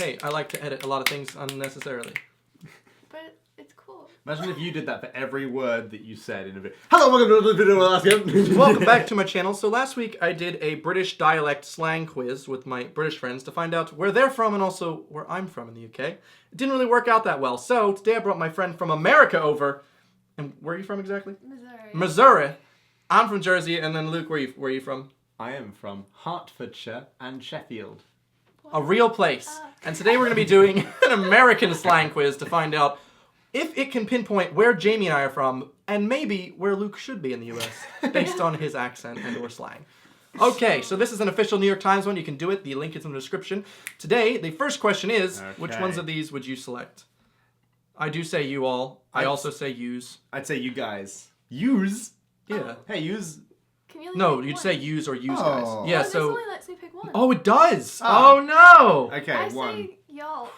Hey, I like to edit a lot of things unnecessarily. But it's cool. Imagine if you did that for every word that you said in a video. Hello, welcome to the video last game. Welcome back to my channel. So last week I did a British dialect slang quiz with my British friends to find out where they're from and also where I'm from in the UK. It didn't really work out that well. So today I brought my friend from America over. And where are you from exactly? Missouri. I'm from Jersey, and then Luke, where are you from? I am from Hertfordshire and Sheffield. A real place. And today we're going to be doing an American slang quiz to find out if it can pinpoint where Jamie and I are from, and maybe where Luke should be in the US, based on his accent and or slang. Okay, so this is an official New York Times one. You can do it. The link is in the description. Today, the first question is, which ones of these would you select? I do say you all. I also say yous. I'd say you guys. Use? Yeah. Hey, use. Can you only No, pick you'd one? say yous or yous guys. Yeah, This so... only lets me pick one. Oh, it does! Oh. Oh, no! Okay, I one. say y'all.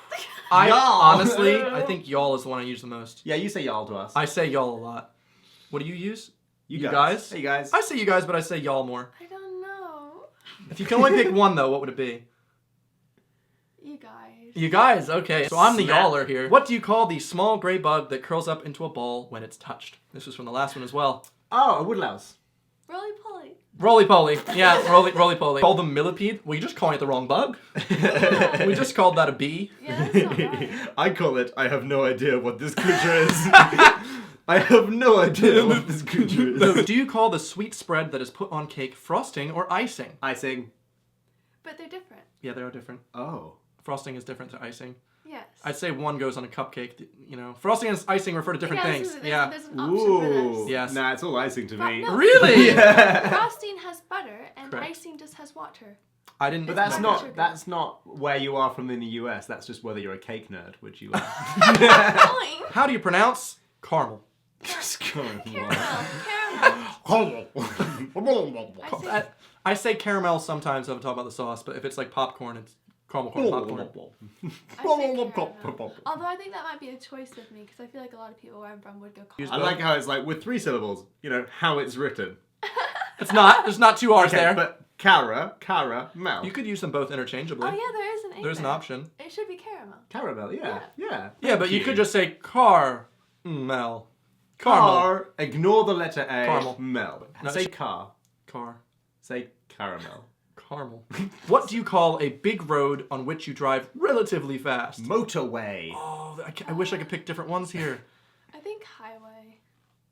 I Y'all. honestly, I think y'all is the one I use the most. Yeah, you say y'all to us. I say y'all a lot. What do you use? You guys. Hey, guys. I say you guys, but I say y'all more. I don't know. If you can only pick one, though, what would it be? You guys. You guys, okay. So I'm the Snap. yaller here. What do you call the small gray bug that curls up into a ball when it's touched? This was from the last one as well. Oh, a woodlouse. Roly poly. Roly-poly. Yeah, roly-poly. Call them millipede? Well, you're just calling it the wrong bug. We just called that a bee. Yeah, that's not right. I call it, I have no idea what this creature is. I have no idea what this creature is. Do you call the sweet spread that is put on cake frosting or icing? Icing. But they're different. Yeah, they are different. Oh. Frosting is different to icing. Yes. I'd say one goes on a cupcake, you know. Frosting and icing refer to different things. There's an option for this. Yes. Nah, it's all icing to me. No. Really? Yeah. Frosting has butter and Correct. icing just has water. I didn't. But It's that's not where you are from in the US. That's just whether you're a cake nerd, which you are. Fine. How do you pronounce caramel? Caramel. I say caramel sometimes if I'm talking about the sauce, but if it's like popcorn, it's caramel corn popcorn. I say caramel. Although I think that might be a choice of me because I feel like a lot of people where I'm from would go caramel. I like how it's like with 3 syllables, you know, how it's written. It's not. There's not 2 R's there. But caramel. You could use them both interchangeably. Oh yeah, there is an A. There's an there. option. It should be caramel. Caramel, yeah. Yeah, but you could just say caramel. Car. Ignore the letter A. Caramel. Mel. No, Say car. Car. Say caramel. Caramel. What do you call a big road on which you drive relatively fast? Motorway. Oh, I wish I could pick different ones here. I think highway.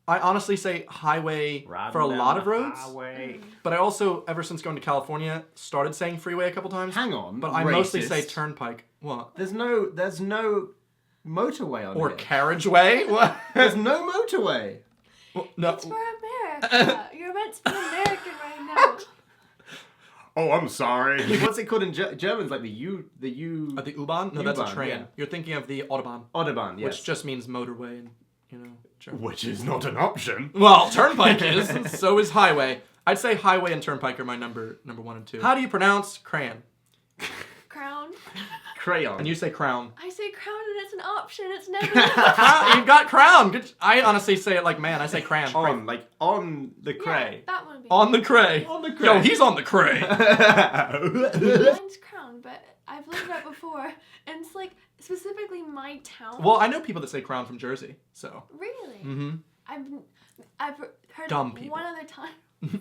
I honestly say highway for a lot of roads. Highway. But I also, ever since going to California, started saying freeway a couple times. Hang on. But I mostly say turnpike. What? There's no motorway on Or here. carriageway? What? There's no motorway. Well, no. It's for America. You're meant to be American right now. Oh, I'm sorry. What's it called in German? Like the The U-Bahn? No, that's a U-Bahn, train. yeah. You're thinking of the Autobahn. Autobahn, yes. Which just means motorway in, you know, German. Which is not an option. Well, turnpike is. So is highway. I'd say highway and turnpike are my number 1 and 2. How do you pronounce crayon? Crown. Crayon. And you say crown. I say crown and it's an option. It's never. You got crown. Good. I honestly say it like man. I say crayon. on, like on the cray. Yeah, that one would be. On the cray. On the cray. Yo, he's on the cray. Mine's crown, but I've lived that before, and it's like specifically my town. Well, I know people that say crown from Jersey, so. Really? Mm-hmm. I've heard Dumb people. one other time.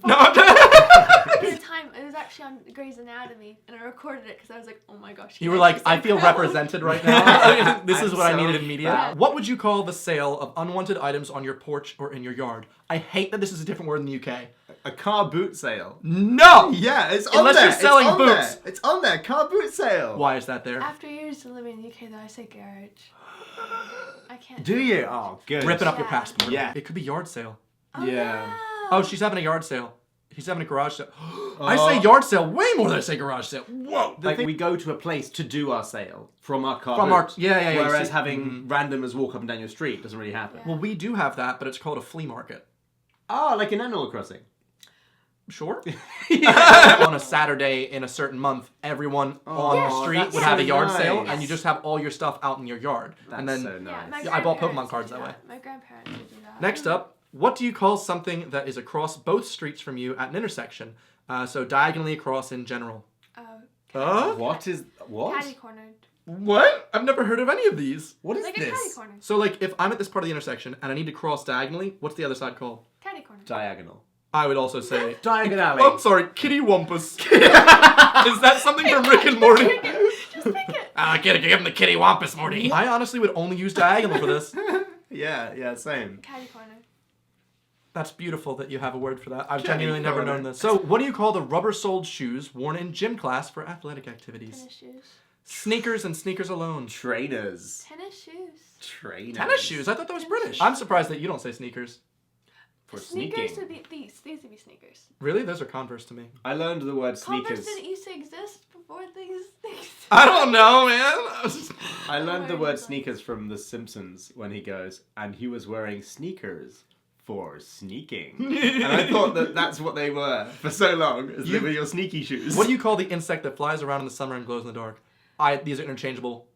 No. Other time it was actually on Grey's Anatomy, and I recorded it because I was like, oh my gosh. You were like, I feel represented right now. This is I'm what I so needed immediately. bad. What would you call the sale of unwanted items on your porch or in your yard? I hate that this is a different word in the UK. A car boot sale. No! Yeah, it's on Unless there. you're selling it's on boots. There. It's on there. Car boot sale. Why is that there? After years of living in the UK, though, I say garage. I can't. Do you? Oh, good. Ripping up your Yeah. passport. Yeah. It could be yard sale. Oh, Yeah. Oh, she's having a yard sale. He's having a garage sale. I say yard sale way more than I say garage sale. Whoa. Like we go to a place to do our sale from our car. From our boots. yeah. Whereas See, having randomers walk up and down your street doesn't really happen. Yeah. well, we do have that, but it's called a flea market. Oh, like in Animal Crossing. Sure. On a Saturday in a certain month, everyone on the Oh, street that's would have a so yard nice. sale, and you just have all your stuff out in your yard. That's and then so nice. my I bought grandparents Pokemon cards would do that way. My grandparents would do that. Next up, what do you call something that is across both streets from you at an intersection? So diagonally across in general. Oh. What is what? Catty cornered. What? I've never heard of any of these. What is Like a catty this? corner. So, like, if I'm at this part of the intersection and I need to cross diagonally, what's the other side called? Catty corner. Diagonal. I would also say... Diagonally. Oh, sorry, kitty wampus. Is that something from Rick and Morty? Just pick it. Give him the kitty wampus, Morty. I honestly would only use diagonal for this. Yeah, same. Catty corner. That's beautiful that you have a word for that. I've Catty genuinely never corner. known this. So, what do you call the rubber-soled shoes worn in gym class for athletic activities? Tennis shoes. Sneakers and sneakers alone. Trainers. Tennis shoes. Trainers. Tennis shoes? I thought that was Tennis British. shoes. I'm surprised that you don't say sneakers. For Sneakers sneaking. would be these. These would be sneakers. Really? Those are Converse to me. I learned the word Converse sneakers. didn't used to exist before these things. I don't know, man. I learned the wearing word like- sneakers from The Simpsons when he goes, and he was wearing sneakers for sneaking. And I thought that that's what they were for so long, as they were your sneaky shoes. What do you call the insect that flies around in the summer and glows in the dark? These are interchangeable.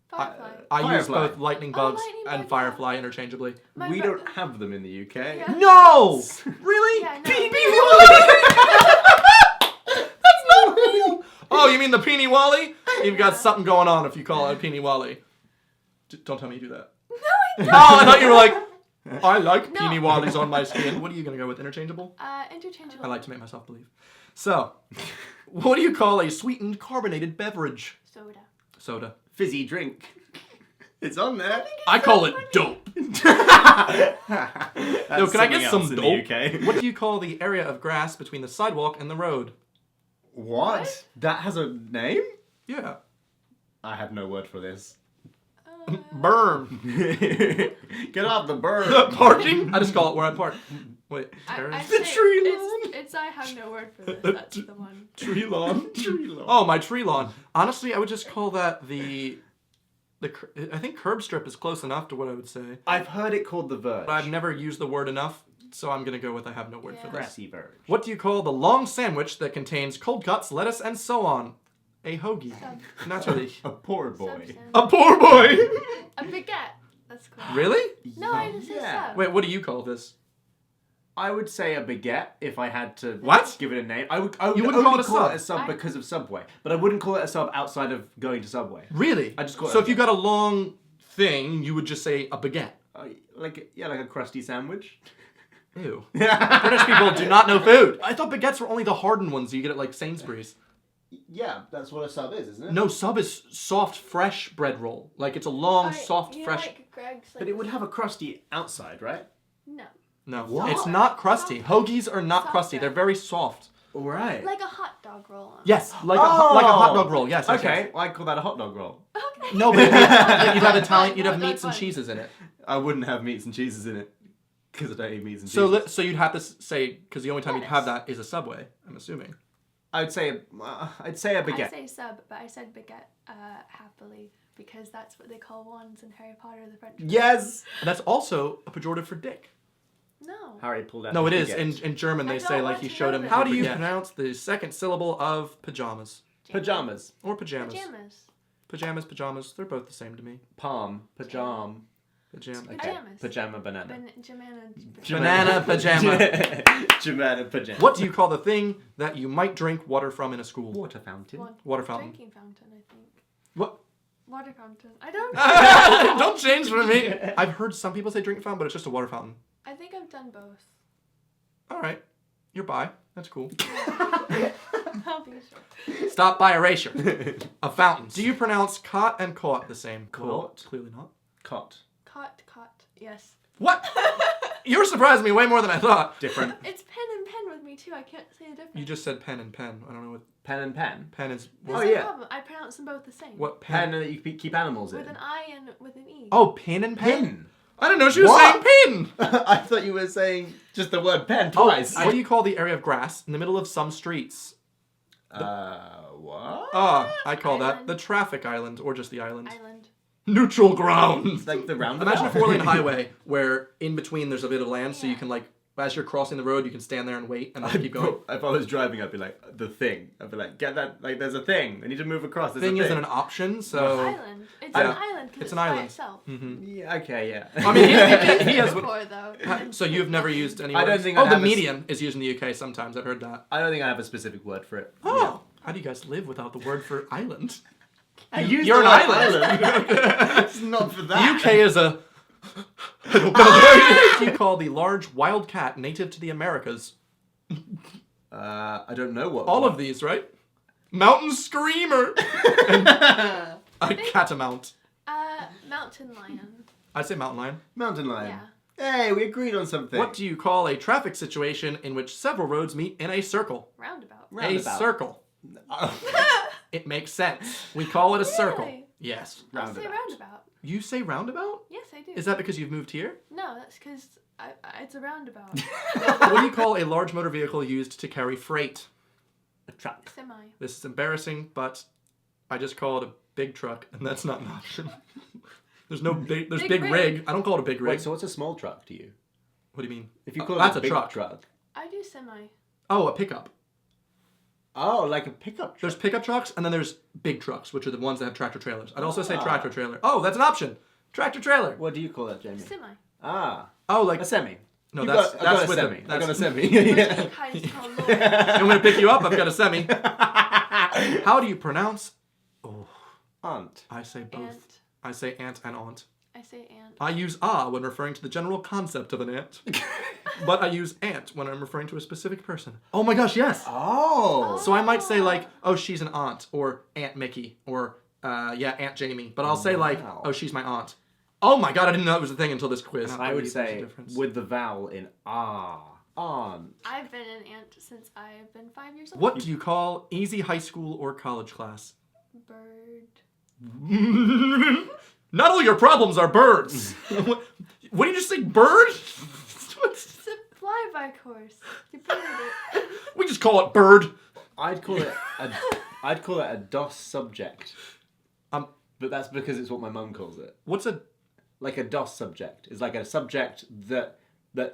Firefly. I use Firefly. both lightning Oh, bugs lightning and bug, firefly interchangeably. My We bro- don't have them in the UK. Yeah. No! Really? Yeah, no. Peeny Wally! That's not real! Oh, you mean the Peeny Wally? You've got something going on if you call it a Peeny Wally. Don't tell me you do that. No, I don't. Oh, I thought you were like, I like No. Peeny Wallies on my skin. What are you going to go with? Interchangeable? Interchangeable. I like to make myself believe. So, what do you call a sweetened carbonated beverage? Soda. Soda. Fizzy drink. It's on there. I call it dope. Yo, That's can I get something some else in dope? the UK. What do you call the area of grass between the sidewalk and the road? What? That has a name? Yeah. I have no word for this. Berm. Get off the bird. Parking? I just call it where I park. Wait, I terrace? say tree it's I have no word for this. That's the one. Tree lawn. Tree lawn. Oh, my tree lawn. Honestly, I would just call that the I think curb strip is close enough to what I would say. I've heard it called the verge. But I've never used the word enough, so I'm going to go with I have no word for Yeah. this. Grassy verge. What do you call the long sandwich that contains cold cuts, lettuce, and so on? A hoagie. Sub. Naturally. A poor boy. Sub-sandwich. A poor boy! A baguette. That's cool. Really? No, I just said sub. Wait, what do you call this? I would say a baguette if I had to What? give it a name. I would You wouldn't only call it a sub? it a sub I- because of Subway. But I wouldn't call it a sub outside of going to Subway. Really? I just call it So a if you got a long thing, you would just say a baguette. Like a crusty sandwich. Ew. British people do not know food. I thought baguettes were only the hardened ones you get at like Sainsbury's. Yeah, that's what a sub is, isn't it? No, sub is soft, fresh bread roll. Like it's a long, Alright, soft, you know, fresh. like Greg's, like, But it would have a crusty outside, right? no. No, What? it's not crusty. Hoagies are not Soft crusty. bread. They're very soft. All right. Like a hot dog roll. Yes, like a hot dog roll. Yes. yes, Okay, yes. well, I call that a hot dog roll. Okay. No, but you'd have Italian. You'd have Hot dog meats and bun. cheeses in it. I wouldn't have meats and cheeses in it because I don't eat meats and So, cheeses. so you'd have to say because the only time you'd have Lettuce. that is a Subway. I'm assuming. I'd say a baguette. I say sub, but I said baguette happily because that's what they call wands in Harry Potter the French. Yes. And that's also a pejorative for dick. No. Harry pulled out. No, it his is. baguette. In German, I they don't say like want he to showed know him. this. How do you Baguette. pronounce the second syllable of pajamas Pajamas. or pajamas? Pajamas. Pajamas, pajamas. They're both the same to me. Palm. Pajam. Pajama. Pajamas. Pajama banana. Banana pajama. Banana pajama. What do you call the thing that you might drink water from in a school? Water fountain. Water fountain. Drinking fountain, I think. What? Water fountain. I don't know. Don't change for me. I've heard some people say drink fountain, but it's just a water fountain. I think I've done both. All right. You're bi. That's cool. I'll be sure. Stop by erasure. A fountain. Do you pronounce caught and caught the same? Caught. Clearly not. Cot. Caught. Yes. What? You're surprising me way more than I thought. Different. It's pen and pen with me too. I can't say the difference. You just said pen and pen. I don't know what Pen and pen. pen is. That's Oh, the yeah. problem. I pronounce them both the same. What Pen pen? that you keep animals in. With an I and with an E. Oh, pin and pen? Pin. I didn't know she was What? saying pin. I thought you were saying just the word pen twice. What do you call the area of grass in the middle of some streets? What? I call that Island. the traffic island or just the island. Island. Neutral ground. Like the roundabout. Imagine a 4-lane highway where in between there's a bit of land, so you can like, as you're crossing the road, you can stand there and wait and then keep going. If I was driving, I'd be like, the thing. I'd be like, get that, like, there's a thing. I need to move across. There's Thing a isn't thing. an option, so. Island. It's Yeah. an island because It's it's, an by island. itself. Yeah, okay, yeah. I mean, he has. Before, though. So you've never used any. I don't words? think Oh, I'd the have a median is used in the UK sometimes. I've heard that. I don't think I have a specific word for it. Oh, how do you guys live without the word for island? You're an island. It's not for that. UK is a... What do you call the large wild cat native to the Americas? I don't know what. All of these, right? Mountain screamer. A catamount. Mountain lion. I'd say mountain lion. Mountain lion. Yeah. Hey, we agreed on something. What do you call a traffic situation in which several roads meet in a circle? Roundabout. A circle. Oh. It makes sense. We call it a circle. Really? Yes. I'll say roundabout. You say roundabout? Yes, I do. Is that because you've moved here? No, that's because it's a roundabout. What do you call a large motor vehicle used to carry freight? A truck. Semi. This is embarrassing, but I just call it a big truck, and that's not an option. There's no big. There's big rig. I don't call it a big rig. Wait, so what's a small truck to you? What do you mean? If you call that's it a big truck. I do semi. Oh, a pickup. Oh, like a pickup truck. There's pickup trucks, and then there's big trucks, which are the ones that have tractor trailers. I'd also say tractor trailer. Oh, that's an option. Tractor trailer. What do you call that, Jamie? Semi. Ah. Oh, like A semi. no, I that's got a with semi. it. I got a That's, semi. Yeah. I'm gonna pick you up. I've got a semi. How do you pronounce? Oh, Aunt. I say both. Ant. I say aunt and aunt. I say ant. I use when referring to the general concept of an ant, but I use aunt when I'm referring to a specific person. Oh my gosh, yes. Oh. So I might say like, oh, she's an aunt, or Aunt Mickey, or Aunt Jamie. But I'll say like, Wow. oh, she's my aunt. Oh my god, I didn't know it was a thing until this quiz. I would There's a say difference. with the vowel in ah. Aunt. I've been an ant since I've been 5 years old. What do you call easy high school or college class? Bird. Not all your problems are birds. What did you just say, bird? It's a flyby course. You printed it. We just call it bird. I'd call it a DOS subject. But that's because it's what my mum calls it. What's a... Like a DOS subject. It's like a subject that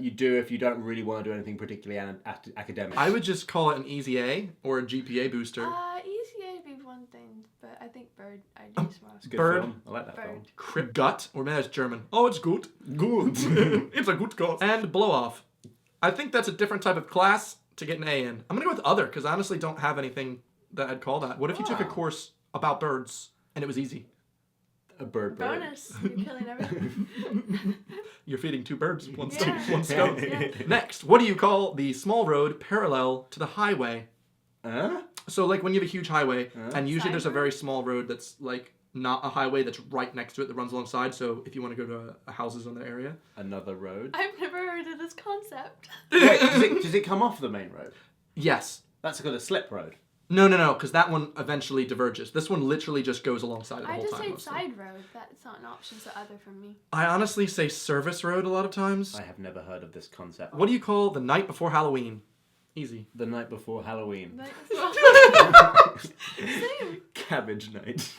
you do if you don't really want to do anything particularly academic. I would just call it an easy A or a GPA booster. Easy would be one thing, but I think bird I'd use more. It's a good Bird. film. I like that film. Bird. Crip gut, or maybe that's German. Oh, it's good. Good. It's a good call. And blow off. I think that's a different type of class to get an A in. I'm gonna go with other because I honestly don't have anything that I'd call that. What if you took a course about birds and it was easy? A bird. Bonus. You're killing everything. You're feeding two birds, one Yeah. stone. Yeah. Next, what do you call the small road parallel to the highway? Huh? So like when you have a huge highway, and usually Side there's a road? very small road that's like not a highway that's right next to it that runs alongside. So if you want to go to houses on the area, Another road. I've never heard of this concept. Wait, does it come off the main road? yes. That's called a slip road. No, because that one eventually diverges. This one literally just goes alongside it the I whole just time. say mostly. side road. That's not an option, so other for me. I honestly say service road a lot of times. I have never heard of this concept. What do you call the night before Halloween? Easy. The night before Halloween. Might as well. Same. Cabbage night.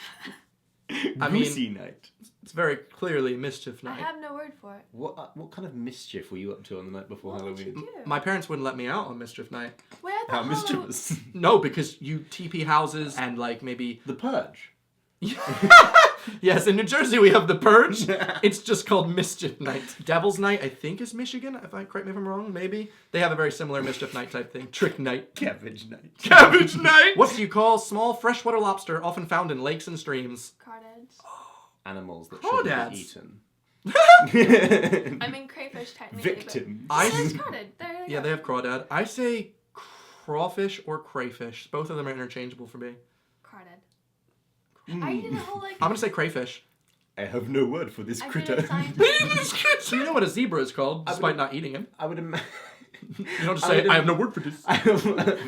I mean- Goosey night. It's very clearly mischief I night. have no word for it. What kind of mischief were you up to on the night before What would Halloween? you do? My parents wouldn't let me out on mischief night. Wait, I How thought mischievous. No, because you TP houses and like maybe... The Purge. Yes, in New Jersey we have the Purge. It's just called Mischief Night. Devil's Night, I think, is Michigan. Correct me if I'm wrong, maybe. They have a very similar Mischief Night type thing. Trick Night. Cabbage night. Cabbage Night! What do you call small freshwater lobster often found in lakes and streams? Crawdads. Animals that Crawdads. shouldn't be eaten. I mean crayfish technically. Victims. I- But... There's crawdad. There Yeah, they have crawdad. I say crawfish or crayfish. Both of them are interchangeable for me. Crawdad. I did a whole like. I'm gonna say crayfish. I have no word for this I critter. did a scientific. So you know what a zebra is called, despite not eating him. I would imagine. You don't just say, I have no word for this.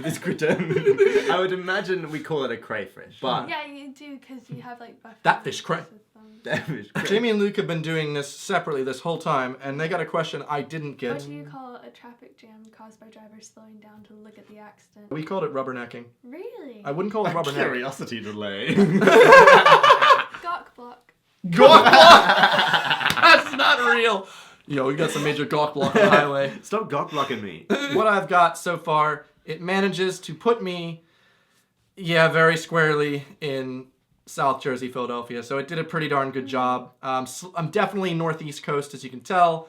this critter. I would imagine we call it a crayfish. But Yeah, you do because you have like buffalo. That fish cray. Devilish cray- Jamie and Luke have been doing this separately this whole time, and they got a question I didn't What get. do you call a traffic jam caused by drivers slowing down to look at the accident? We called it rubbernecking. Really? I wouldn't call it rubbernecking. Curiosity delay. Gawk block. Gawk block! That's not real. Yo, we got some major gawk block on the highway. Stop gawk blocking me. What I've got so far, it manages to put me, very squarely in South Jersey, Philadelphia. So it did a pretty darn good job. I'm definitely Northeast Coast, as you can tell.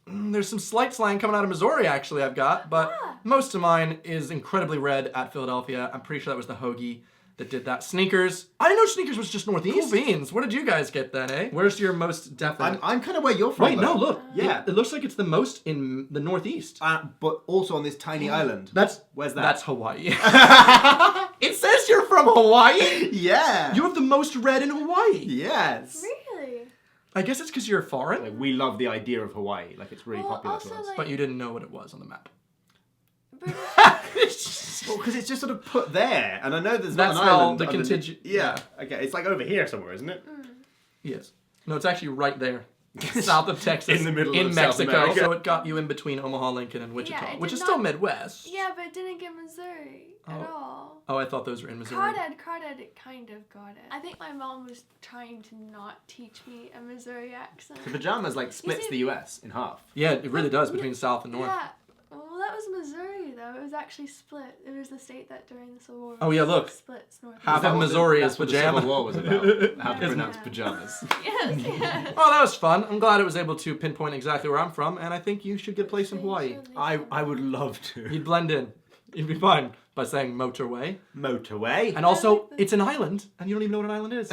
There's some slight slang coming out of Missouri, actually, I've got. But most of mine is incredibly red at Philadelphia. I'm pretty sure that was the hoagie. that did that. Sneakers. I didn't know sneakers was just northeast. Cool beans. What did you guys get then, eh? Where's your most definite? I'm kind of where you're from. Wait, no, though. look. Yeah. It looks like it's the most in the northeast. But also on this tiny island. Where's that? That's Hawaii. It says you're from Hawaii. Yeah. You have the most red in Hawaii. Yes. Really? I guess it's because you're foreign. Like, we love the idea of Hawaii. Like, it's really Well, popular to also, us. like- But you didn't know what it was on the map. Well, because it's just sort of put there, and I know there's That's not an how island. the underneath- contingent- Yeah. Okay. It's like over here somewhere, isn't it? Yes. No, it's actually right there. South of Texas. In the middle in of South Mexico. America. So it got you in between Omaha, Lincoln, and Wichita, Yeah, it which did is still not- Midwest. Yeah, but it didn't get Missouri at all. Oh, I thought those were in Missouri. Crawdad, it kind of got it. I think my mom was trying to not teach me a Missouri accent. The pajamas like splits see- the U.S. in half. Yeah, it really does between South and North. Yeah. Well, that was Missouri, though. It was actually split. It was the state that during the Civil War. Oh, yeah, look. Splits north. Half That of was Missouri that's is what pajama. The Civil War was about. How to Yes, pronounce yeah. pajamas. Yes, yes. Well, that was fun. I'm glad it was able to pinpoint exactly where I'm from, and I think you should get a place in Hawaii. I would love to. You'd blend in. You'd be fine by saying motorway. Motorway. And also, it's an island, and you don't even know what an island is.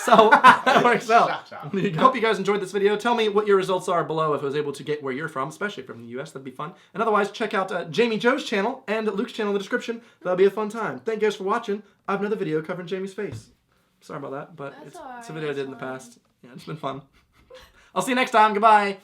So, that works out. Shut up. Hope you guys enjoyed this video. Tell me what your results are below if I was able to get where you're from, especially from the US. That'd be fun. And otherwise, check out Jamie Joe's channel and Luke's channel in the description. That'll be a fun time. Thank you guys for watching. I have another video covering Jamie's face. Sorry about that, but That's it's alright, a video I did in the it's fine. past. Yeah, it's been fun. I'll see you next time. Goodbye.